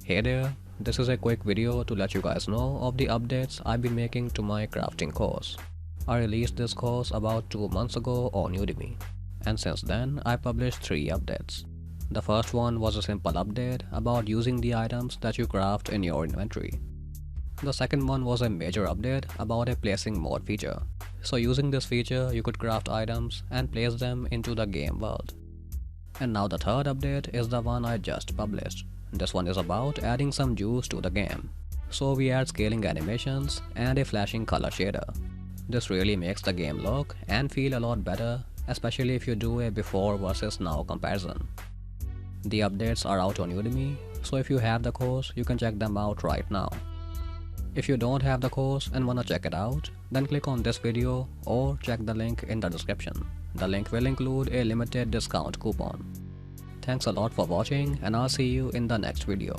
Hey there, this is a quick video to let you guys know of the updates I've been making to my crafting course. I released this course about 2 months ago on Udemy, and since then I published 3 updates. The first one was a simple update about using the items that you craft in your inventory. The second one was a major update about a placing mode feature. So using this feature you could craft items and place them into the game world. And now the third update is the one I just published. This one is about adding some juice to the game. So we add scaling animations and a flashing color shader. This really makes the game look and feel a lot better, especially if you do a before versus now comparison. The updates are out on Udemy, so if you have the course, you can check them out right now. If you don't have the course and wanna check it out, then click on this video or check the link in the description. The link will include a limited discount coupon. Thanks a lot for watching, and I'll see you in the next video.